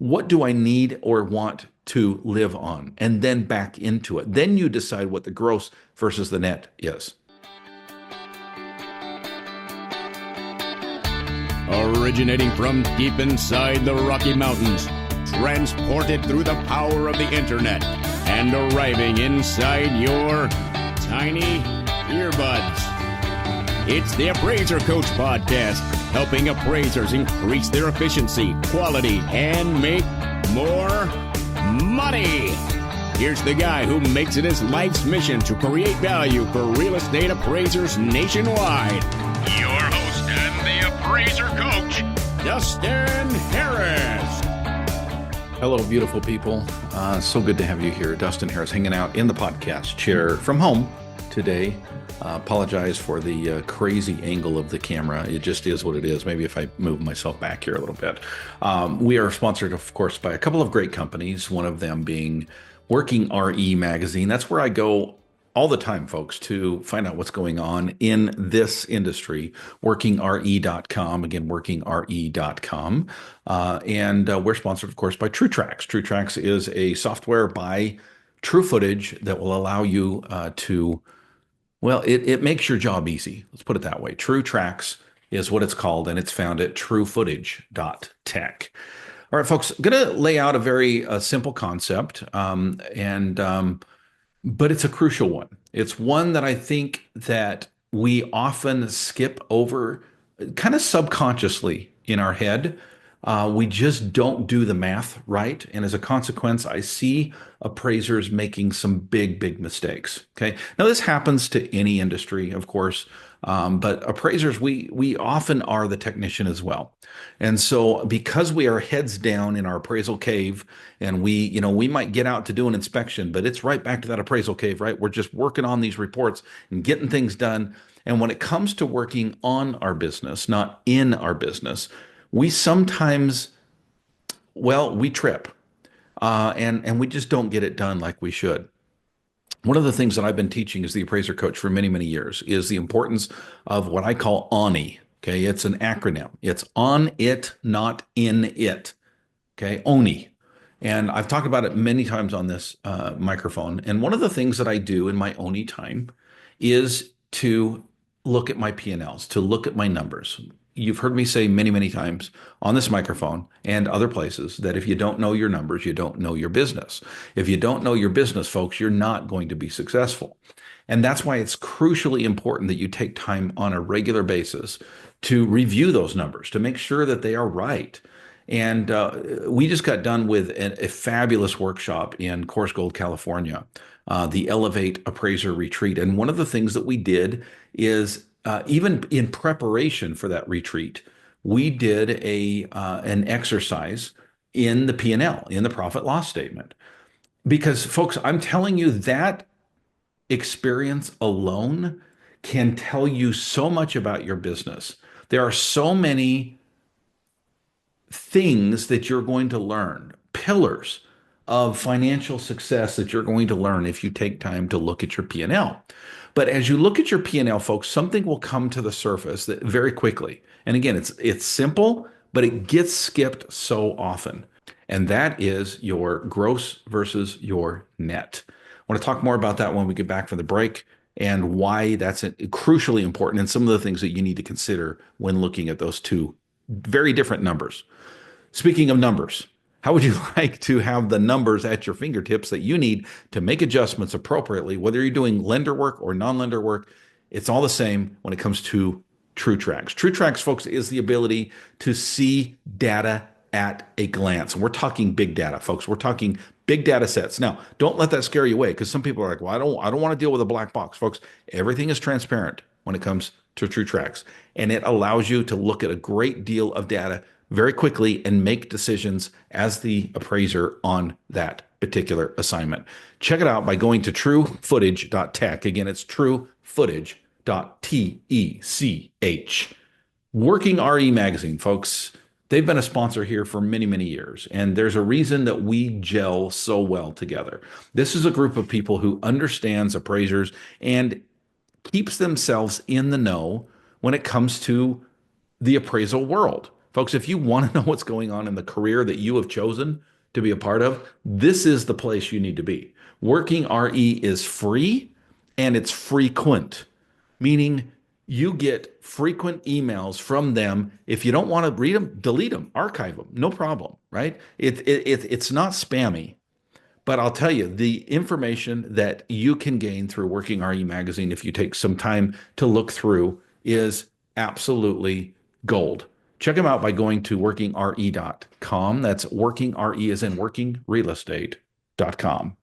What do I need or want to live on? And then back into it. Then you decide what the gross versus the net is. Originating from deep inside the Rocky Mountains, transported through the power of the internet, and arriving inside your tiny earbuds. It's the Appraiser Coach podcast, helping appraisers increase their efficiency, quality, and make more money. Here's the guy who makes it his life's mission to create value for real estate appraisers nationwide. Your host and the Appraiser Coach, Dustin Harris. Hello, beautiful people. So good to have you here. Dustin Harris hanging out in the podcast chair from home today. Apologize for the crazy angle of the camera. It just is what it is. Maybe if I move myself back here a little bit. We are sponsored, of course, by a couple of great companies, one of them being Working RE Magazine. That's where I go all the time, folks, to find out what's going on in this industry. WorkingRE.com, again, WorkingRE.com. And we're sponsored, of course, by TrueTrax. TrueTrax is a software by True Footage that will allow you well, it makes your job easy. Let's put it that way. TrueTrax is what it's called, and it's found at truefootage.tech. All right, folks, I'm going to lay out a very simple concept, but it's a crucial one. It's one that I think that we often skip over kind of subconsciously in our head. We just don't do the math right. And as a consequence, I see appraisers making some big mistakes. Okay. Now, this happens to any industry, of course. But appraisers, we often are the technician as well. And so because we are heads down in our appraisal cave and we might get out to do an inspection, but it's right back to that appraisal cave, right? We're just working on these reports and getting things done. And when it comes to working on our business, not in our business, we sometimes, we trip and we just don't get it done like we should. One of the things that I've been teaching as the appraiser coach for many years is the importance of what I call ONI. Okay, it's an acronym. It's on it, not in it. Okay, ONI. And I've talked about it many times on this microphone. And one of the things that I do in my ONI time is to look at my P&Ls, to look at my numbers. You've heard me say many times on this microphone and other places that if you don't know your numbers, you don't know your business. If you don't know your business, folks, you're not going to be successful. And that's why it's crucially important that you take time on a regular basis to review those numbers, to make sure that they are right. And we just got done with a fabulous workshop in Course Gold, California, the Elevate Appraiser Retreat. And one of the things that we did is even in preparation for that retreat, we did an exercise in the P&L, in the profit loss statement. Because folks, I'm telling you that experience alone can tell you so much about your business. There are so many things that you're going to learn, pillars of financial success that you're going to learn if you take time to look at your P&L. But as you look at your P&L, folks, something will come to the surface that very quickly. And again, it's simple, but it gets skipped so often. And that is your gross versus your net. I want to talk more about that when we get back from the break and why that's crucially important and some of the things that you need to consider when looking at those two very different numbers. Speaking of numbers, how would you like to have the numbers at your fingertips that you need to make adjustments appropriately, whether you're doing lender work or non-lender work? It's all the same when it comes to TrueTrax. TrueTrax, folks, is the ability to see data at a glance. And we're talking big data, folks. We're talking big data sets. Now, don't let that scare you away because some people are like, well, I don't want to deal with a black box. Folks, everything is transparent when it comes to TrueTrax. And it allows you to look at a great deal of data very quickly and make decisions as the appraiser on that particular assignment. Check it out by going to truefootage.tech. Again, it's truefootage.tech. Working RE Magazine, folks, they've been a sponsor here for many years, and there's a reason that we gel so well together. This is a group of people who understands appraisers and keeps themselves in the know when it comes to the appraisal world. Folks, if you want to know what's going on in the career that you have chosen to be a part of, this is the place you need to be. Working RE is free and it's frequent, meaning you get frequent emails from them. If you don't want to read them, delete them, archive them, no problem, right? It's not spammy. But I'll tell you, the information that you can gain through Working RE Magazine, if you take some time to look through, is absolutely gold. Check them out by going to workingre.com. That's working RE as in workingrealestate.com.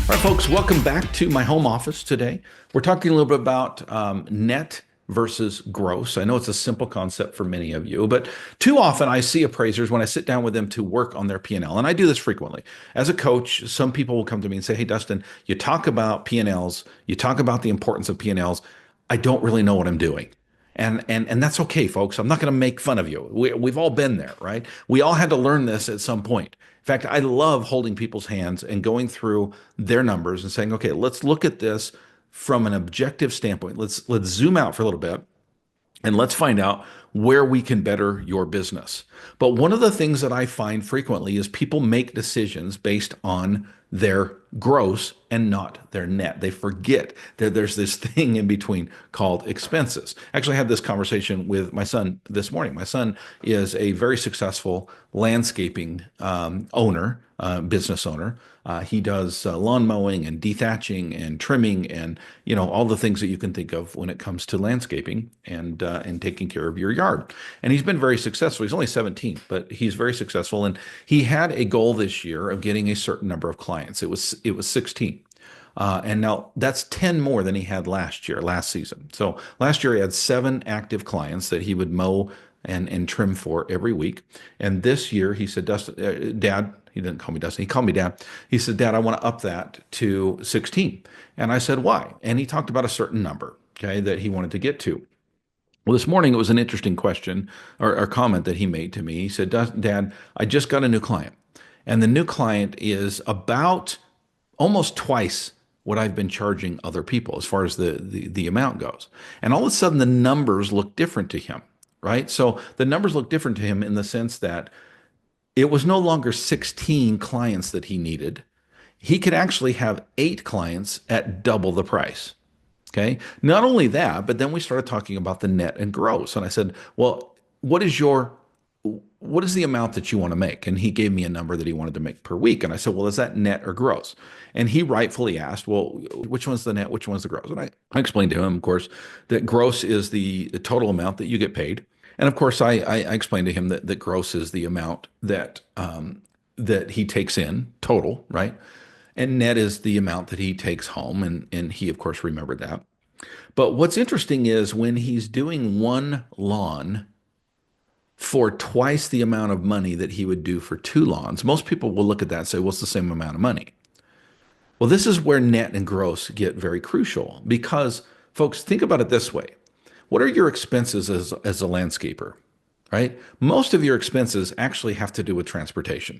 All right, folks, welcome back to my home office today. We're talking a little bit about net versus gross. I know it's a simple concept for many of you, but too often I see appraisers when I sit down with them to work on their P&L, and I do this frequently. As a coach, some people will come to me and say, hey, Dustin, you talk about P&Ls, you talk about the importance of P&Ls. I don't really know what I'm doing. And that's okay, folks. I'm not going to make fun of you. We've all been there, right? We all had to learn this at some point. In fact, I love holding people's hands and going through their numbers and saying, okay, let's look at this from an objective standpoint. Let's zoom out for a little bit and let's find out where we can better your business. But one of the things that I find frequently is people make decisions based on their gross and not their net. They forget that there's this thing in between called expenses. Actually, I had this conversation with my son this morning. My son is a very successful landscaping business owner. He does lawn mowing and dethatching and trimming and all the things that you can think of when it comes to landscaping and taking care of your yard. And he's been very successful. He's only 17, but he's very successful. And he had a goal this year of getting a certain number of clients. It was 16. And now that's 10 more than he had last season. So last year he had 7 active clients that he would mow and trim for every week. And this year he said, Dad, he didn't call me Dustin, he called me Dad. He said, Dad, I want to up that to 16. And I said, why? And he talked about a certain number, okay, that he wanted to get to. Well, this morning it was an interesting question or comment that he made to me. He said, Dad, I just got a new client. And the new client is about almost twice what I've been charging other people as far as the amount goes. And all of a sudden the numbers look different to him, right? So the numbers look different to him in the sense that it was no longer 16 clients that he needed. He could actually have 8 clients at double the price. Okay. Not only that, but then we started talking about the net and gross. And I said, well, what is the amount that you want to make? And he gave me a number that he wanted to make per week. And I said, well, is that net or gross? And he rightfully asked, well, which one's the net? Which one's the gross? And I explained to him, of course, that gross is the total amount that you get paid. And of course, I explained to him that gross is the amount that he takes in total, right? And net is the amount that he takes home. And he, of course, remembered that. But what's interesting is when he's doing one lawn for twice the amount of money that he would do for 2 lawns, most people will look at that and say, well, it's the same amount of money. Well, this is where net and gross get very crucial because, folks, think about it this way. What are your expenses as a landscaper, right? Most of your expenses actually have to do with transportation.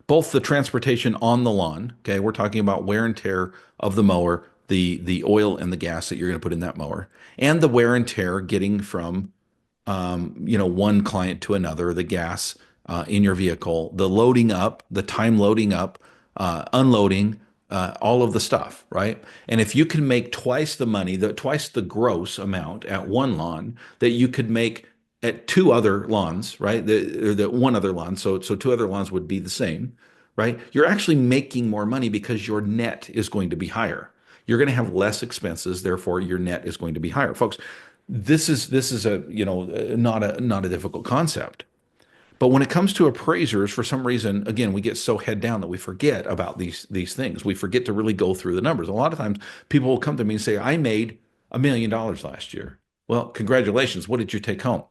Both the transportation on the lawn, okay, we're talking about wear and tear of the mower, the oil and the gas that you're going to put in that mower, and the wear and tear getting from one client to another, the gas in your vehicle, the loading up, the time loading up, unloading, all of the stuff, right? And if you can make twice the money, twice the gross amount at one lawn that you could make at 2 other lawns, right? The one other lawn, so 2 other lawns would be the same, right? You're actually making more money because your net is going to be higher. You're going to have less expenses, therefore your net is going to be higher, folks. This is a not a difficult concept. But when it comes to appraisers, for some reason, again, we get so head down that we forget about these things. We forget to really go through the numbers. A lot of times people will come to me and say, I made $1 million last year. Well, congratulations. What did you take home?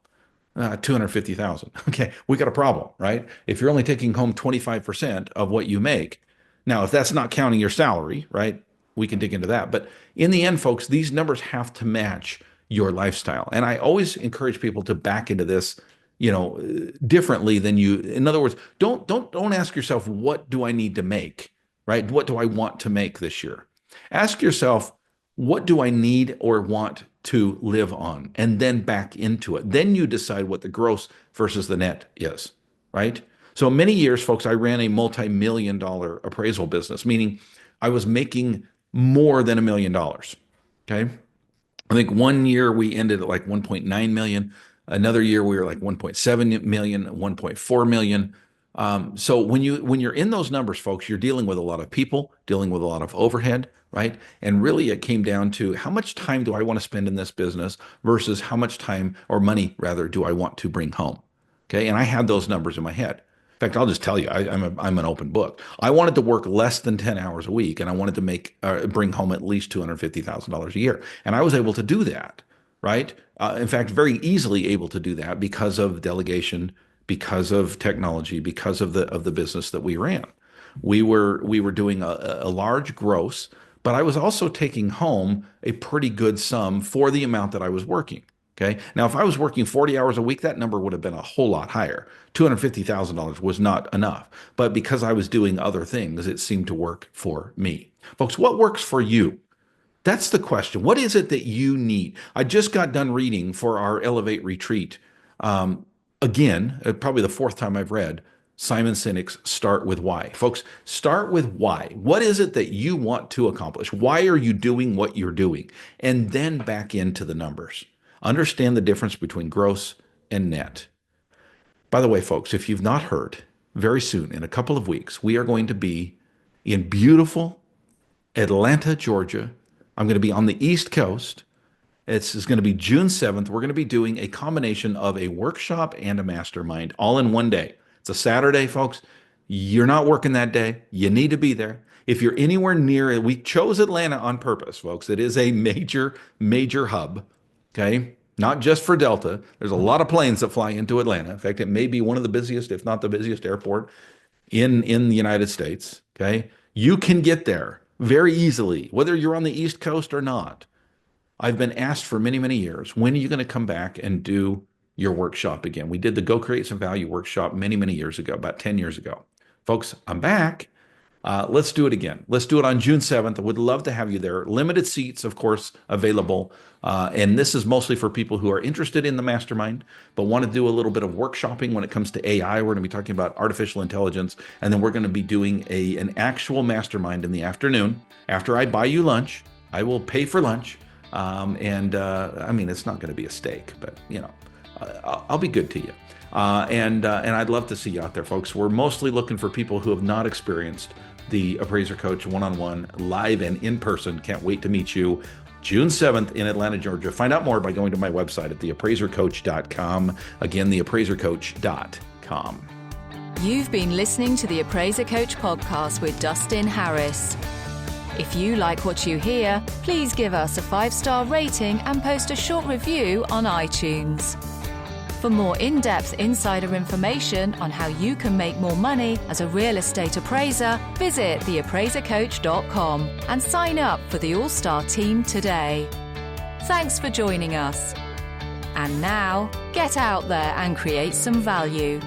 250,000. Okay, we got a problem, right? If you're only taking home 25% of what you make. Now, if that's not counting your salary, right? We can dig into that. But in the end, folks, these numbers have to match your lifestyle. And I always encourage people to back into this, differently than you. In other words, don't ask yourself, what do I need to make? right? What do I want to make this year? Ask yourself, what do I need or want to live on? And then back into it. Then you decide what the gross versus the net is, right? So many years, folks, I ran a multi-million dollar appraisal business, meaning I was making more than $1 million. Okay. I think one year we ended at like 1.9 million. Another year we were like 1.7 million, 1.4 million. So when you're in those numbers, folks, you're dealing with a lot of people, dealing with a lot of overhead, right? And really it came down to how much time do I want to spend in this business versus how much time or money rather do I want to bring home? Okay. And I had those numbers in my head. In fact, I'll just tell you, I'm an open book. I wanted to work less than 10 hours a week, and I wanted to bring home at least $250,000 a year. And I was able to do that, right? In fact, very easily able to do that because of delegation, because of technology, because of the business that we ran. We were doing a large gross, but I was also taking home a pretty good sum for the amount that I was working. Okay. Now, if I was working 40 hours a week, that number would have been a whole lot higher. $250,000 was not enough. But because I was doing other things, it seemed to work for me. Folks, what works for you? That's the question. What is it that you need? I just got done reading for our Elevate retreat. Again, probably the fourth time I've read Simon Sinek's Start With Why. Folks, start with why. What is it that you want to accomplish? Why are you doing what you're doing? And then back into the numbers. Understand the difference between gross and net. By the way, folks, if you've not heard, very soon, in a couple of weeks, we are going to be in beautiful Atlanta, Georgia. I'm going to be on the East Coast. It's going to be June 7th. We're going to be doing a combination of a workshop and a mastermind all in one day. It's a Saturday, folks. You're not working that day. You need to be there. If you're anywhere near it, we chose Atlanta on purpose, folks. It is a major, major hub. Okay. Not just for Delta. There's a lot of planes that fly into Atlanta. In fact, it may be one of the busiest, if not the busiest airport in the United States. Okay. You can get there very easily, whether you're on the East Coast or not. I've been asked for many, many years, when are you going to come back and do your workshop again? We did the Go Create Some Value workshop many, many years ago, about 10 years ago. Folks, I'm back. Let's do it again. Let's do it on June 7th. I would love to have you there. Limited seats, of course, available. And this is mostly for people who are interested in the mastermind, but want to do a little bit of workshopping when it comes to AI. We're going to be talking about artificial intelligence. And then we're going to be doing an actual mastermind in the afternoon. After I buy you lunch, I will pay for lunch. I mean, it's not going to be a steak, but, I'll be good to you. And I'd love to see you out there, folks. We're mostly looking for people who have not experienced the Appraiser Coach one-on-one, live and in person. Can't wait to meet you June 7th in Atlanta, Georgia. Find out more by going to my website at TheAppraiserCoach.com. Again, TheAppraiserCoach.com. You've been listening to the Appraiser Coach podcast with Dustin Harris. If you like what you hear, please give us a 5-star rating and post a short review on iTunes. For more in-depth insider information on how you can make more money as a real estate appraiser, visit TheAppraiserCoach.com and sign up for the All-Star team today. Thanks for joining us. And now, get out there and create some value.